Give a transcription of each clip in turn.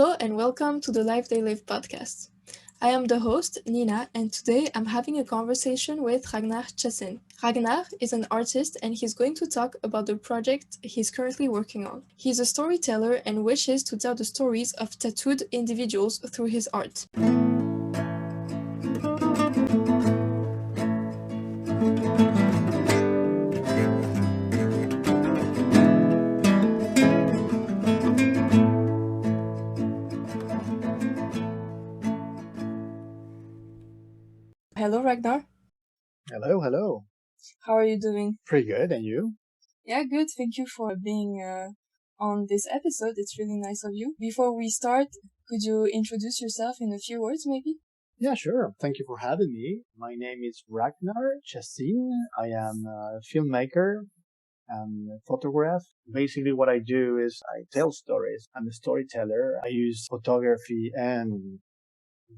Hello and welcome to the Life They Live podcast. I am the host, Nina, and today I'm having a conversation with Ragnar Chacin. Ragnar is an artist and he's going to talk about the project he's currently working on. He's a storyteller and wishes to tell the stories of tattooed individuals through his art. Hello, Ragnar. Hello. How are you doing? Pretty good, and you? Yeah, good. Thank you for being on this episode. It's really nice of you. Before we start, could you introduce yourself in a few words, maybe? Yeah, sure. Thank you for having me. My name is Ragnar Chacin. I am a filmmaker and a photograph. Basically, what I do is I tell stories. I'm a storyteller. I use photography and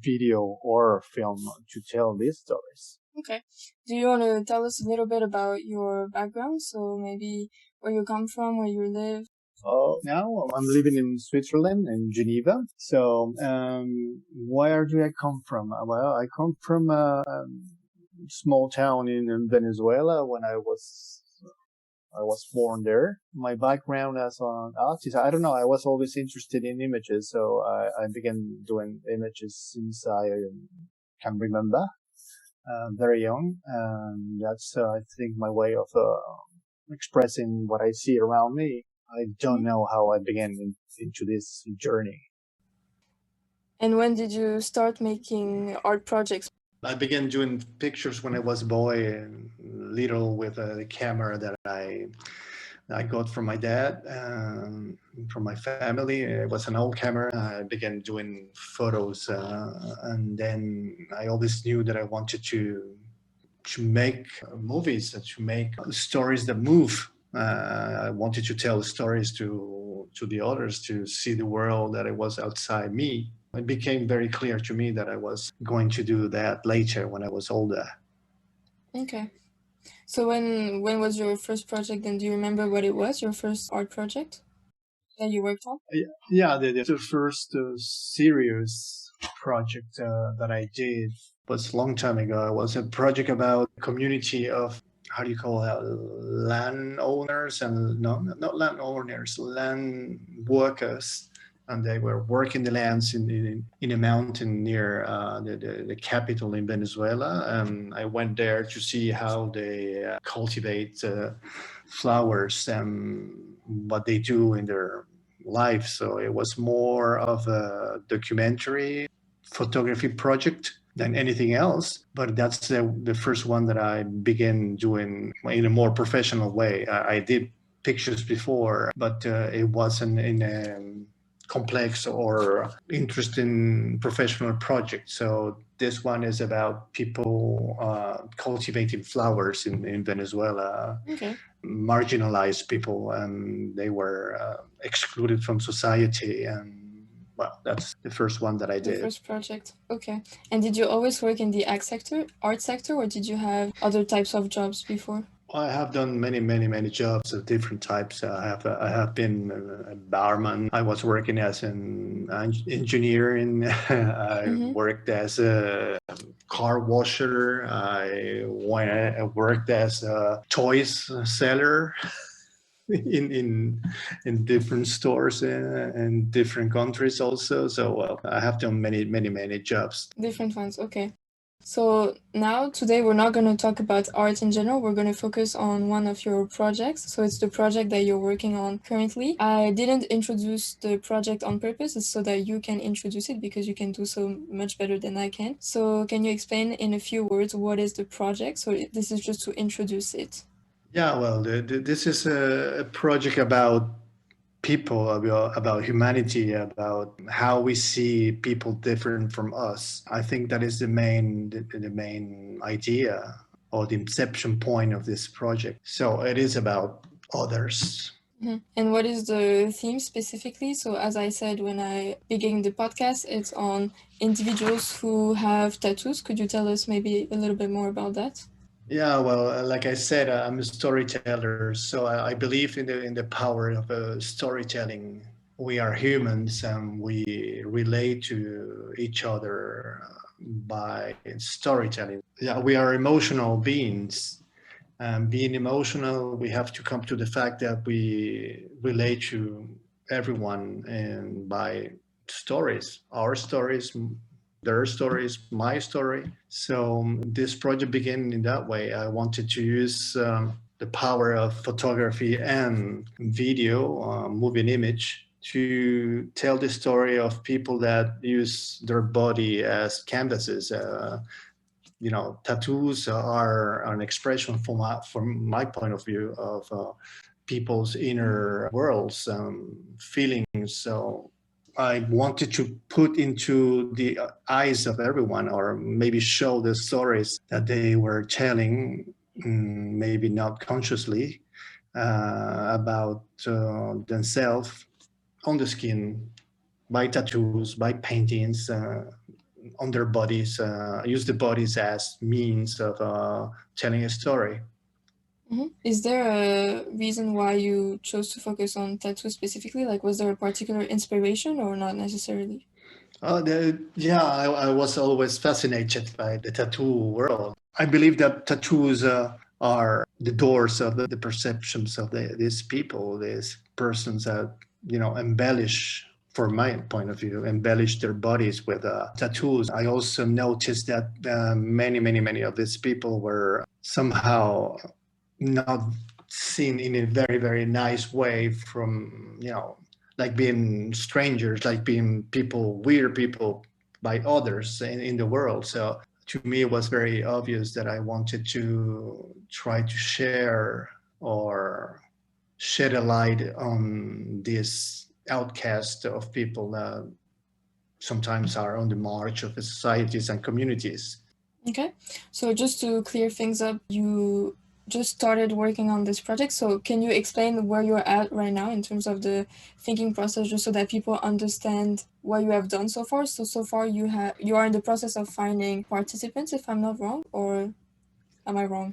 video or film to tell these stories. Okay. Do you want to tell us a little bit about your background? So maybe where you come from, where you live? Now I'm living in Switzerland, in Geneva. So, where do I come from? Well, I come from a small town in Venezuela when I was born there. My background as an artist, I don't know, I was always interested in images. So I began doing images since I can remember, very young. And that's, I think, my way of expressing what I see around me. I don't know how I began into this journey. And when did you start making art projects? I began doing pictures when I was a boy, and little, with a camera that I got from my dad, from my family. It was an old camera. I began doing photos, and then I always knew that I wanted to make movies, to make stories that move. I wanted to tell stories to the others, to see the world that it was outside me. It became very clear to me that I was going to do that later when I was older. Okay. So when was your first project, and do you remember what it was, your first art project that you worked on? Yeah, the first serious project that I did was a long time ago. It was a project about a community of, how do you call it, landowners and not landowners, land workers. And they were working the lands in a mountain near the capital in Venezuela. And I went there to see how they cultivate flowers and what they do in their life. So it was more of a documentary photography project than anything else. But that's the first one that I began doing in a more professional way. I did pictures before, but it wasn't in a complex or interesting professional project. So this one is about people cultivating flowers in Venezuela. Okay. Marginalized people, and they were excluded from society. And well, that's the first one that I The did. first project. Okay. And did you always work in the art sector, or did you have other types of jobs before? I have done many jobs of different types. I have been a barman. I was working as an engineer. I worked as a car washer. I worked as a toys seller in different stores in different countries also. So I have done many jobs. Different ones. Okay. So now, today, we're not going to talk about art in general. We're going to focus on one of your projects. So it's the project that you're working on currently. I didn't introduce the project on purpose. It's so that you can introduce it, because you can do so much better than I can. So can you explain in a few words what is the project? So this is just to introduce it. Yeah, well, this is a project about people, about humanity, about how we see people different from us. I think that is the main idea, or the inception point of this project. So it is about others. Mm-hmm. And what is the theme specifically? So as I said when I began the podcast, it's on individuals who have tattoos. Could you tell us maybe a little bit more about that? Yeah, well, like I said, I'm a storyteller, so I believe in the power of storytelling. we are humans and we relate to each other by storytelling. Yeah, we are emotional beings. Being emotional, we have to come to the fact that we relate to everyone and by stories, our stories, their stories, my story. So this project began in that way. I wanted to use the power of photography and video, moving image, to tell the story of people that use their body as canvases. Tattoos are an expression from my point of view of people's inner worlds, feelings. So I wanted to put into the eyes of everyone, or maybe show the stories that they were telling, maybe not consciously, about themselves on the skin by tattoos, by paintings on their bodies, use the bodies as means of telling a story. Is there a reason why you chose to focus on tattoos specifically? Like, was there a particular inspiration or not necessarily? Yeah, I was always fascinated by the tattoo world. I believe that tattoos are the doors of the perceptions of these people, these persons that embellish. From my point of view, embellish their bodies with tattoos. I also noticed that many of these people were somehow not seen in a very nice way from like being strangers, like being people, weird people by others in the world. So to me, it was very obvious that I wanted to try to share or shed a light on this outcast of people that sometimes are on the march of the societies and communities. Okay. So just to clear things up, you just started working on this project. So can you explain where you're at right now in terms of the thinking process, just so that people understand what you have done so far? So so far you are in the process of finding participants, if I'm not wrong, or am I wrong?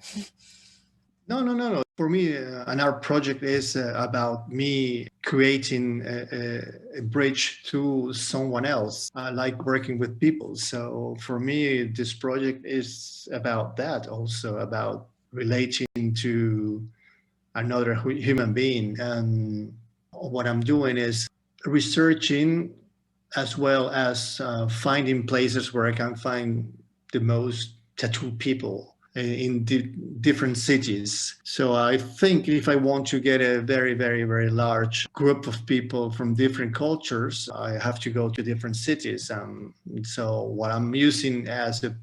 No. For me, and our project is about me creating a bridge to someone else. I like working with people. So for me, this project is about that, also about relating to another human being. And what I'm doing is researching as well as finding places where I can find the most tattooed people in different cities. So I think if I want to get a very large group of people from different cultures, I have to go to different cities. So what I'm using as a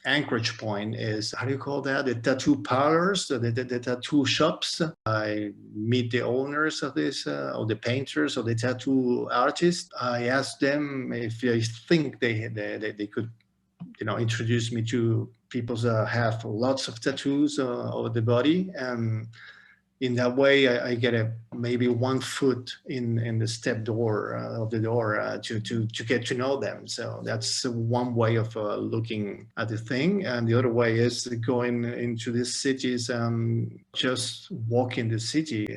anchorage point is, how do you call that, the tattoo parlors, the tattoo shops. I meet the owners of this or the painters or the tattoo artists. I ask them if they think they could introduce me to people that have lots of tattoos over the body. And in that way, I get a maybe 1 foot in the step door of the door to get to know them. So that's one way of looking at the thing, and the other way is going into these cities and just walking the city.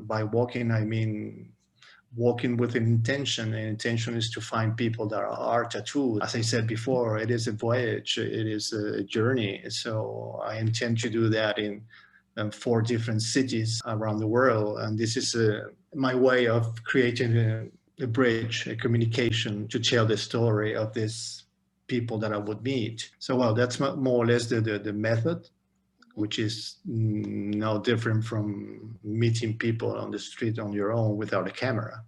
By walking, I mean walking with an intention. And intention is to find people that are tattooed. As I said before, it is a voyage, it is a journey. So I intend to do that in 4 different cities around the world. And this is my way of creating a bridge, a communication to tell the story of these people that I would meet. So, well, that's more or less the method, which is no different from meeting people on the street on your own without a camera.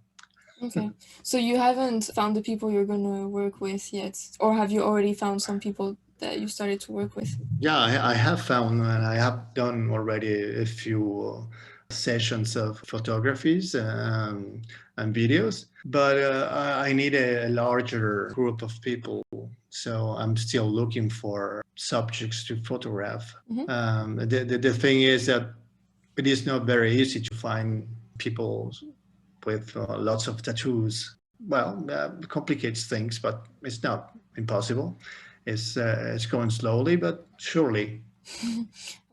Okay. So you haven't found the people you're gonna work with yet, or have you already found some people that you started to work with? Yeah, I have found, and I have done already a few sessions of photographies and videos, but I need a larger group of people. So I'm still looking for subjects to photograph. Mm-hmm. The thing is that it is not very easy to find people with lots of tattoos. Well, complicates things, but it's not impossible. It's going slowly but surely.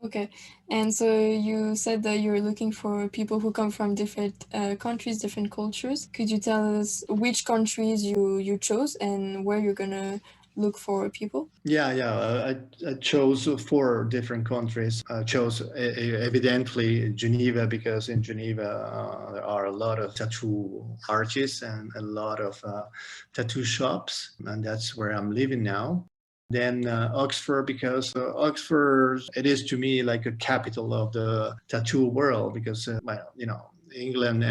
Okay. And so you said that you're looking for people who come from different countries, different cultures. Could you tell us which countries you chose and where you're gonna look for people? I chose four different countries. I chose evidently Geneva because in Geneva there are a lot of tattoo artists and a lot of tattoo shops, and that's where I'm living now. Then Oxford because Oxford it is to me like a capital of the tattoo world because well, you know, England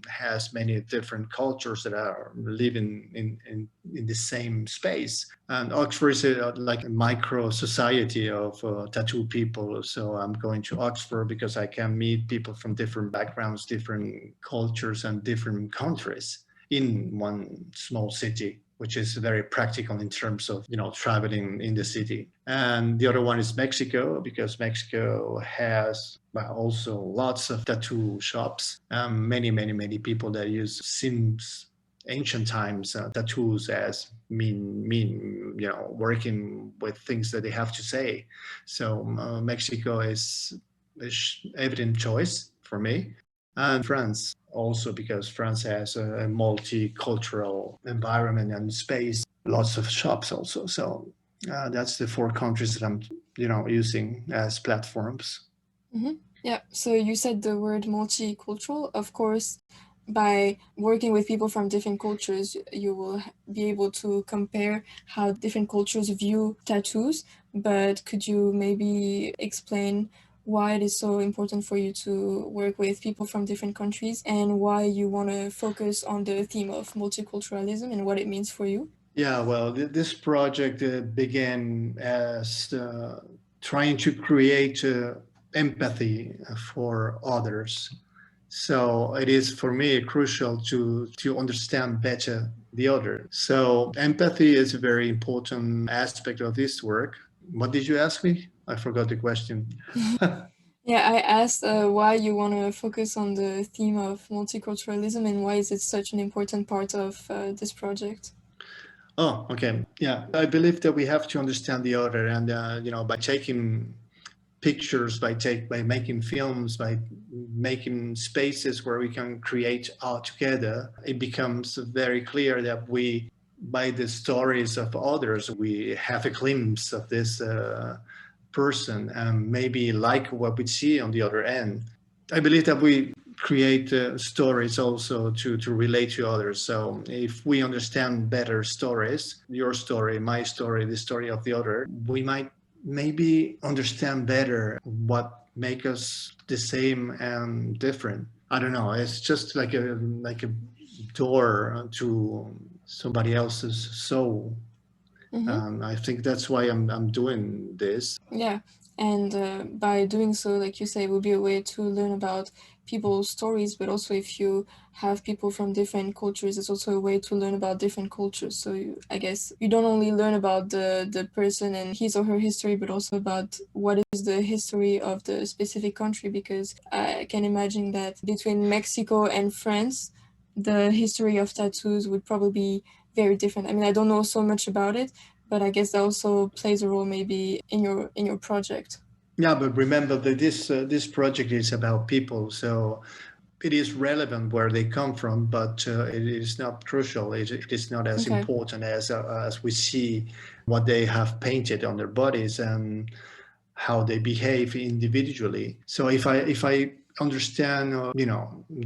has many different cultures that are living in the same space. And Oxford is like a micro society of tattoo people. So I'm going to Oxford because I can meet people from different backgrounds, different cultures, and different countries in one small city, which is very practical in terms of traveling in the city. And the other one is Mexico because Mexico has also lots of tattoo shops. Many people that use since ancient times tattoos as mean working with things that they have to say. So Mexico is evident choice for me, and France also because France has a multicultural environment and space, lots of shops also. So that's the four countries that I'm using as platforms. Mm-hmm. Yeah, so you said the word multicultural. Of course, by working with people from different cultures, you will be able to compare how different cultures view tattoos. But could you maybe explain why it is so important for you to work with people from different countries and why you want to focus on the theme of multiculturalism and what it means for you? Yeah, well, this project began as trying to create empathy for others. So it is for me crucial to understand better the other. So empathy is a very important aspect of this work. What did you ask me? I forgot the question. Yeah, I asked why you want to focus on the theme of multiculturalism and why is it such an important part of this project? Oh, okay. Yeah, I believe that we have to understand the other, and by taking pictures, by making films, by making spaces where we can create art together, it becomes very clear that by the stories of others, we have a glimpse of this person and maybe like what we see on the other end. I believe that we create stories also to relate to others. So if we understand better stories, your story, my story, the story of the other, we might maybe understand better what make us the same and different. I don't know. It's just like a door to somebody else's soul. Mm-hmm. I think that's why I'm doing this. Yeah, and by doing so, like you say, it will be a way to learn about people's stories, but also if you have people from different cultures, it's also a way to learn about different cultures. So I guess you don't only learn about the person and his or her history, but also about what is the history of the specific country, because I can imagine that between Mexico and France, the history of tattoos would probably be very different. I mean, I don't know so much about it, but I guess that also plays a role maybe in your project. Yeah, but remember that this project is about people, so it is relevant where they come from, but it is not crucial. It is not as Okay. important as we see what they have painted on their bodies and how they behave individually. So if I understand,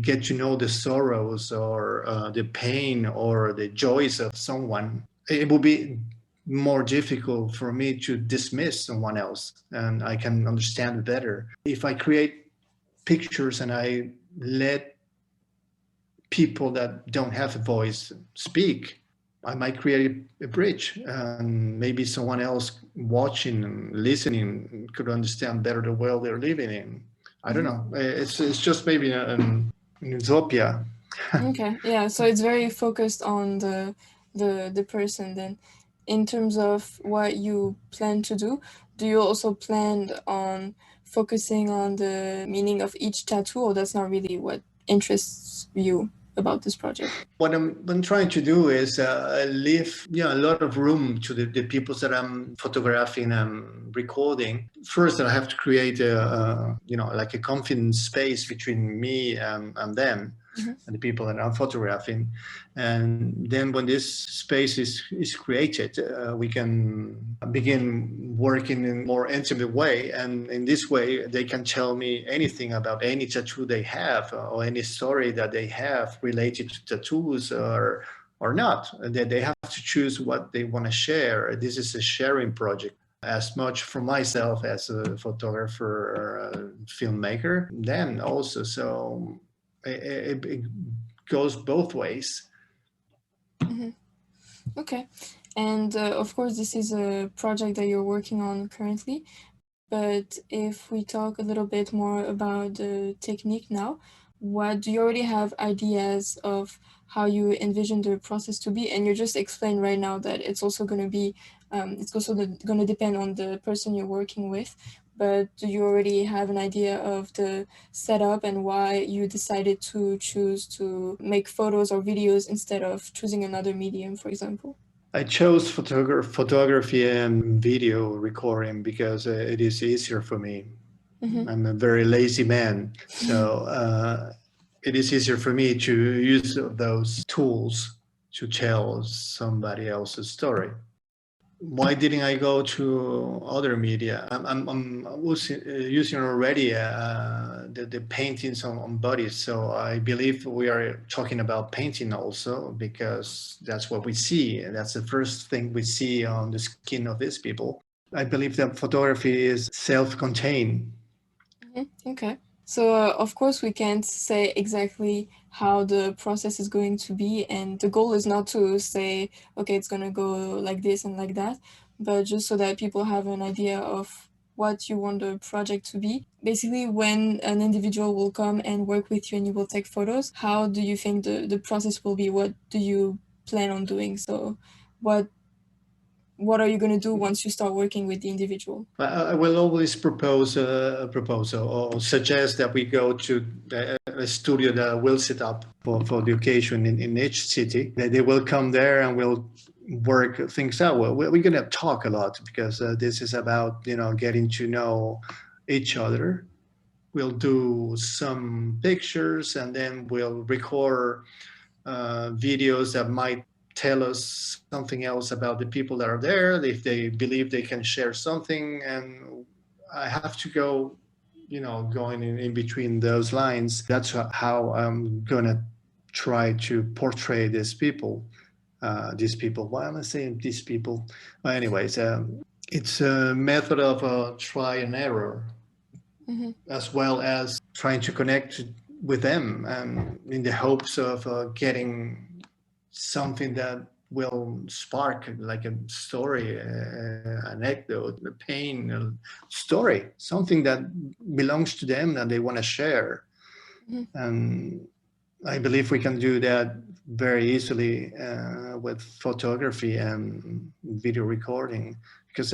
get to know the sorrows or the pain or the joys of someone, it will be more difficult for me to dismiss someone else, and I can understand better if I create pictures and I let people that don't have a voice speak. I might create a bridge, and maybe someone else watching and listening could understand better the world they're living in. I don't Hmm. know. It's just maybe an utopia. Okay. Yeah. So it's very focused on the person. Then, in terms of what you plan to do you also plan on focusing on the meaning of each tattoo, or that's not really what interests you? about this project? What I'm trying to do is leave a lot of room to the people that I'm photographing and recording. First, I have to create like a confident space between me and them. Mm-hmm. And the people that I'm photographing, and then when this space is created, we can begin working in a more intimate way, and in this way they can tell me anything about any tattoo they have or any story that they have related to tattoos or not. And then they have to choose what they want to share. This is a sharing project, as much for myself as a photographer or a filmmaker, then also. So it goes both ways. Mm-hmm. Okay. And of course, this is a project that you're working on currently. But if we talk a little bit more about the technique now, what do you already have ideas of how you envision the process to be? And you just explained right now that it's also going to be, it's also going to depend on the person you're working with. But do you already have an idea of the setup and why you decided to choose to make photos or videos instead of choosing another medium, for example? I chose photography and video recording because it is easier for me. Mm-hmm. I'm a very lazy man, so it is easier for me to use those tools to tell somebody else's story. Why didn't I go to other media? I'm using already the paintings on bodies. So I believe we are talking about painting also because that's what we see. And that's the first thing we see on the skin of these people. I believe that photography is self-contained. Mm-hmm. Okay. So, of course, we can't say exactly how the process is going to be, and the goal is not to say, okay, it's going to go like this and like that, but just so that people have an idea of what you want the project to be. Basically, when an individual will come and work with you and you will take photos, how do you think the process will be? What do you plan on doing? So, what what are you going to do once you start working with the individual? I will always propose a proposal or suggest that we go to a studio that will set up for the occasion in each city. They will come there and we'll work things out. Well, we're going to talk a lot because this is about getting to know each other. We'll do some pictures and then we'll record videos that might tell us something else about the people that are there, if they believe they can share something. And I have to go, going in between those lines. That's how I'm going to try to portray these people. Why am I saying these people? Well, anyways, it's a method of try and error, Mm-hmm. as well as trying to connect with them and in the hopes of getting something that will spark like a story, anecdote, a pain, a story, something that belongs to them that they want to share. Mm-hmm. And I believe we can do that very easily with photography and video recording because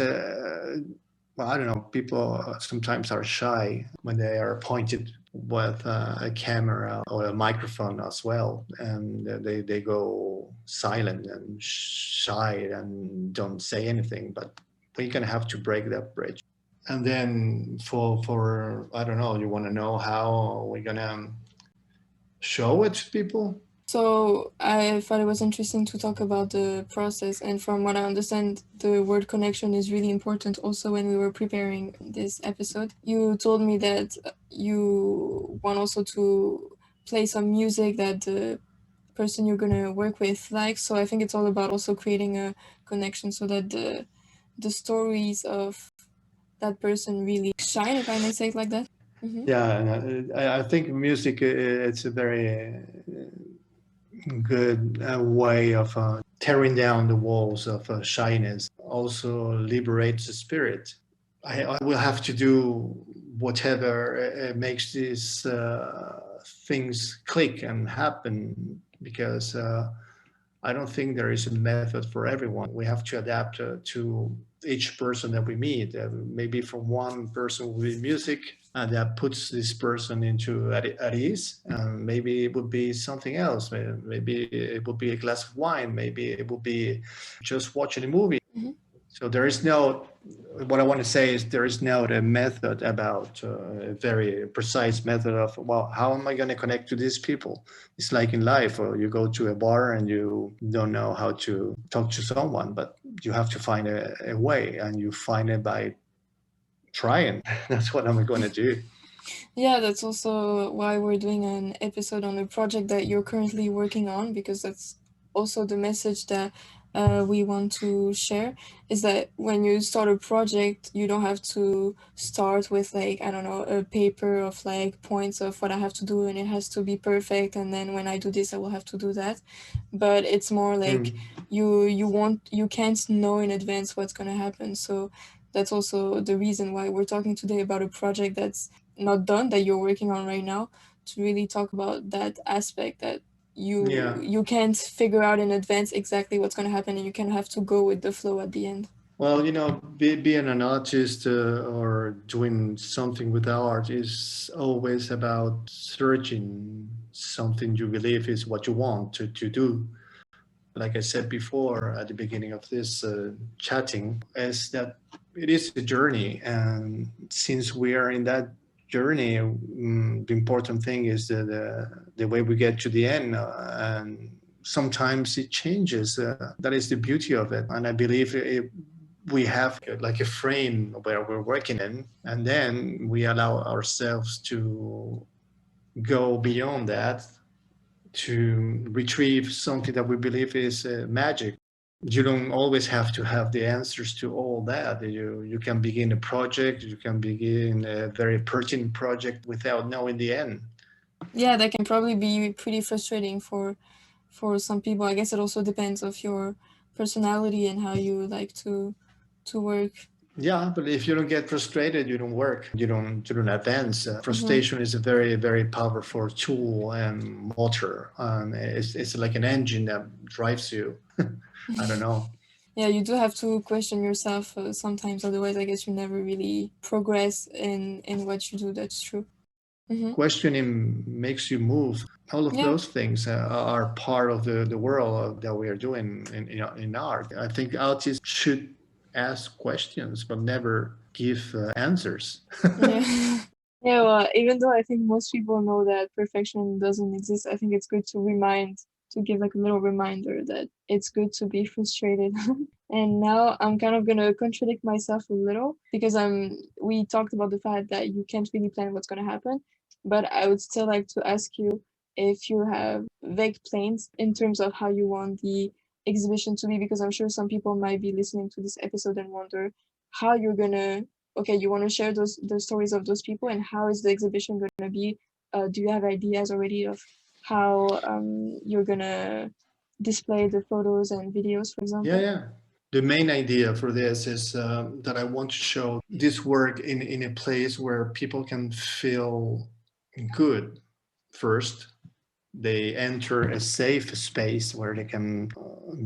well, I don't know, people sometimes are shy when they are pointed with a camera or a microphone as well, and they go silent and shy and don't say anything. But we're gonna have to break that bridge. And then for I don't know, you want to know how we're gonna show it to people? So I thought it was interesting to talk about the process, and from what I understand, the word connection is really important also when we were preparing this episode. You told me that you want also to play some music that the person you're gonna work with likes. So I think it's all about also creating a connection so that the stories of that person really shine, if I may say it like that. Mm-hmm. Yeah, and I think music it's a very good way of tearing down the walls of shyness. Also liberates the spirit. I will have to do whatever makes these things click and happen because I don't think there is a method for everyone. We have to adapt to each person that we meet. Maybe for one person will be music, that puts this person into at ease. Maybe it would be something else. Maybe it would be a glass of wine. Maybe it would be just watching a movie. Mhm. So there is no, what I want to say is there is no a method about a very precise method of, well, how am I going to connect to these people? It's like in life, or you go to a bar and you don't know how to talk to someone, but you have to find a way, and you find it by trying. That's what I'm going to do. Yeah, that's also why we're doing an episode on a project that you're currently working on, because that's also the message that we want to share, is that when you start a project, you don't have to start with, like, I don't know, a paper of like points of what I have to do and it has to be perfect, and then when I do this I will have to do that. But it's more like Mm. you can't know in advance what's going to happen. So that's also the reason why we're talking today about a project that's not done, that you're working on right now, to really talk about that aspect, that Yeah. you can't figure out in advance exactly what's going to happen, and you kind of have to go with the flow at the end. Well, being an artist or doing something with art is always about searching something you believe is what you want to do. Like I said before at the beginning of this chatting, is that it is a journey. And since we are in that journey, the important thing is the way we get to the end. And sometimes it changes. That is the beauty of it. And I believe we have like a frame where we're working in, and then we allow ourselves to go beyond that, to retrieve something that we believe is magic. You don't always have to have the answers to all that. You can begin a project, you can begin a very pertinent project without knowing the end. Yeah, that can probably be pretty frustrating for some people. I guess it also depends of your personality and how you like to work. Yeah, but if you don't get frustrated, you don't work. You don't advance. Hmm. Frustration is a very very powerful tool and motor. It's like an engine that drives you. I don't know. Yeah, you do have to question yourself sometimes, otherwise I guess you never really progress in what you do. That's true. Hmm. Questioning makes you move. All of Yeah. those things are part of the world that we are doing in art. I think artists should ask questions but never give answers. Yeah. Yeah, well, even though I think most people know that perfection doesn't exist, I think it's good to to give like a little reminder that it's good to be frustrated. And now I'm kind of gonna contradict myself a little, because we talked about the fact that you can't really plan what's gonna happen, but I would still like to ask you if you have vague plans in terms of how you want the exhibition to be, because I'm sure some people might be listening to this episode and wonder how you're gonna, okay, you want to share the stories of those people, and how is the exhibition going to be? Do you have ideas already of how you're going to display the photos and videos, for Yeah, example? yeah. The main idea for this is that I want to show this work in a place where people can feel good first. They enter a safe space where they can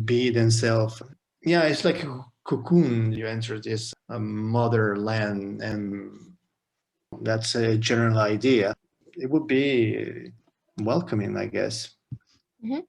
be themselves. Yeah, it's like a cocoon. You enter this motherland, and that's a general idea. It would be welcoming, I guess. Hmm.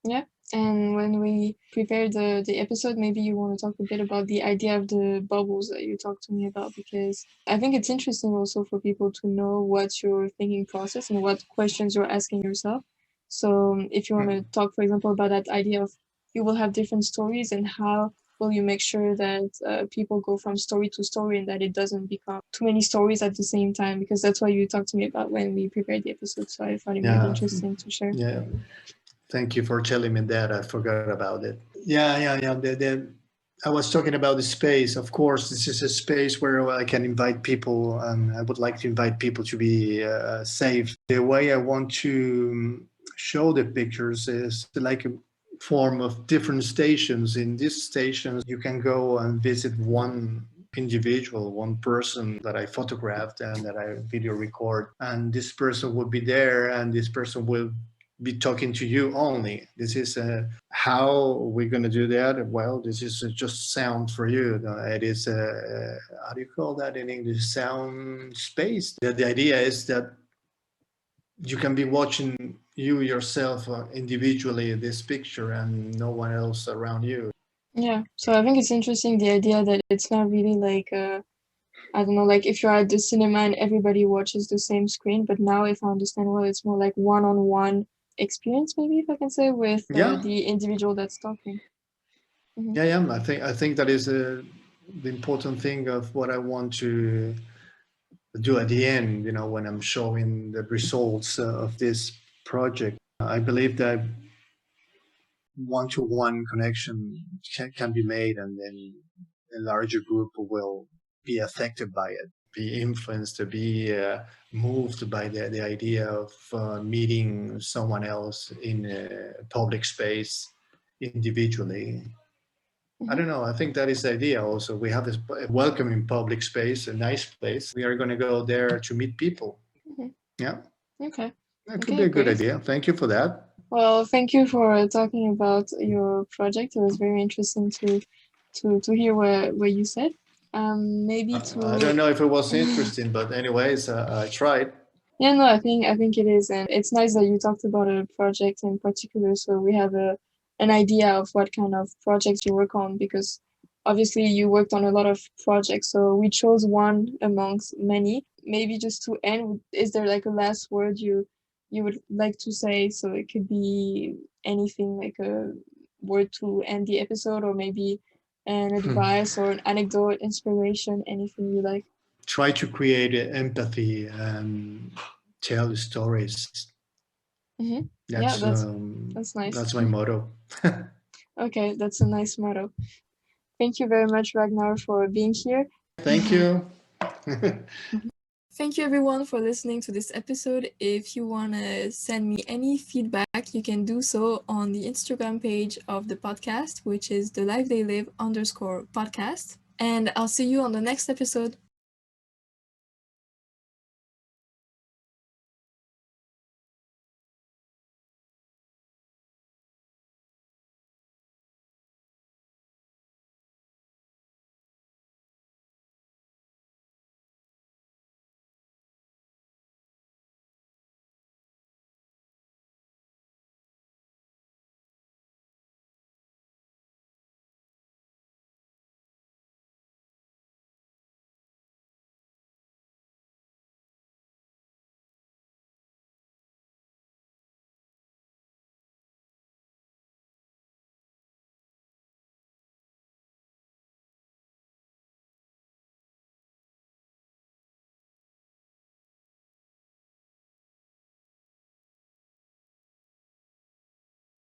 Yeah. And when we prepare the episode, maybe you want to talk a bit about the idea of the bubbles that you talked to me about, because I think it's interesting also for people to know what's your thinking process and what questions you're asking yourself. So if you want to talk, for example, about that idea of you will have different stories, and how will you make sure that people go from story to story and that it doesn't become too many stories at the same time, because that's what you talked to me about when we prepared the episode. So I thought it might be Yeah, interesting to share. yeah. Thank you for telling me that. I forgot about it. Yeah, yeah, yeah. I was talking about the space. Of course, this is a space where I can invite people, and I would like to invite people to be safe. The way I want to show the pictures is like a form of different stations. In these stations, you can go and visit one individual, one person that I photographed and that I video record, and this person will be there, and this person will be talking to you only. This is how we're going to do that. Well, this is just sound for you. It is how do you call that in English? Sound space. The idea is that you can be watching you yourself individually this picture and no one else around you. Yeah. So I think it's interesting the idea that it's not really like I don't know, like if you're at the cinema and everybody watches the same screen, but now if I understand well, it's more like one-on-one experience, maybe if I can say, with Yeah, the individual that's talking. Mm-hmm. yeah. I think that is the important thing of what I want to do at the end. When I'm showing the results of this project, I believe that one-to-one connection can be made, and then a larger group will be affected by it, be influenced, to be moved by the idea of meeting someone else in a public space individually. I Mm-hmm. don't know. I think that is the idea also. We have this welcoming public space, a nice place. We are going to go there to meet people. Mm-hmm. Yeah, Okay. that could be Okay, a good great. idea. Thank you for that. Well, thank you for talking about your project. It was very interesting to hear what you said. Maybe I don't to know if it was interesting, but anyways, I tried. Yeah, no, I think it is, and it's nice that you talked about a project in particular, so we have a an idea of what kind of projects you work on, because obviously you worked on a lot of projects, so we chose one amongst many. Maybe just to end, is there like a last word you would like to say? So it could be anything, like a word to end the episode, or maybe an advice or an anecdote, inspiration, anything you like. Try to create empathy and tell stories. Mm-hmm. Yeah, That's that's nice. that's my motto. Okay, that's a nice motto. Thank you very much, Ragnar, for being here. Thank you. Thank you everyone for listening to this episode. If you want to send me any feedback, you can do so on the Instagram page of the podcast, which is the life they live _podcast. And I'll see you on the next episode.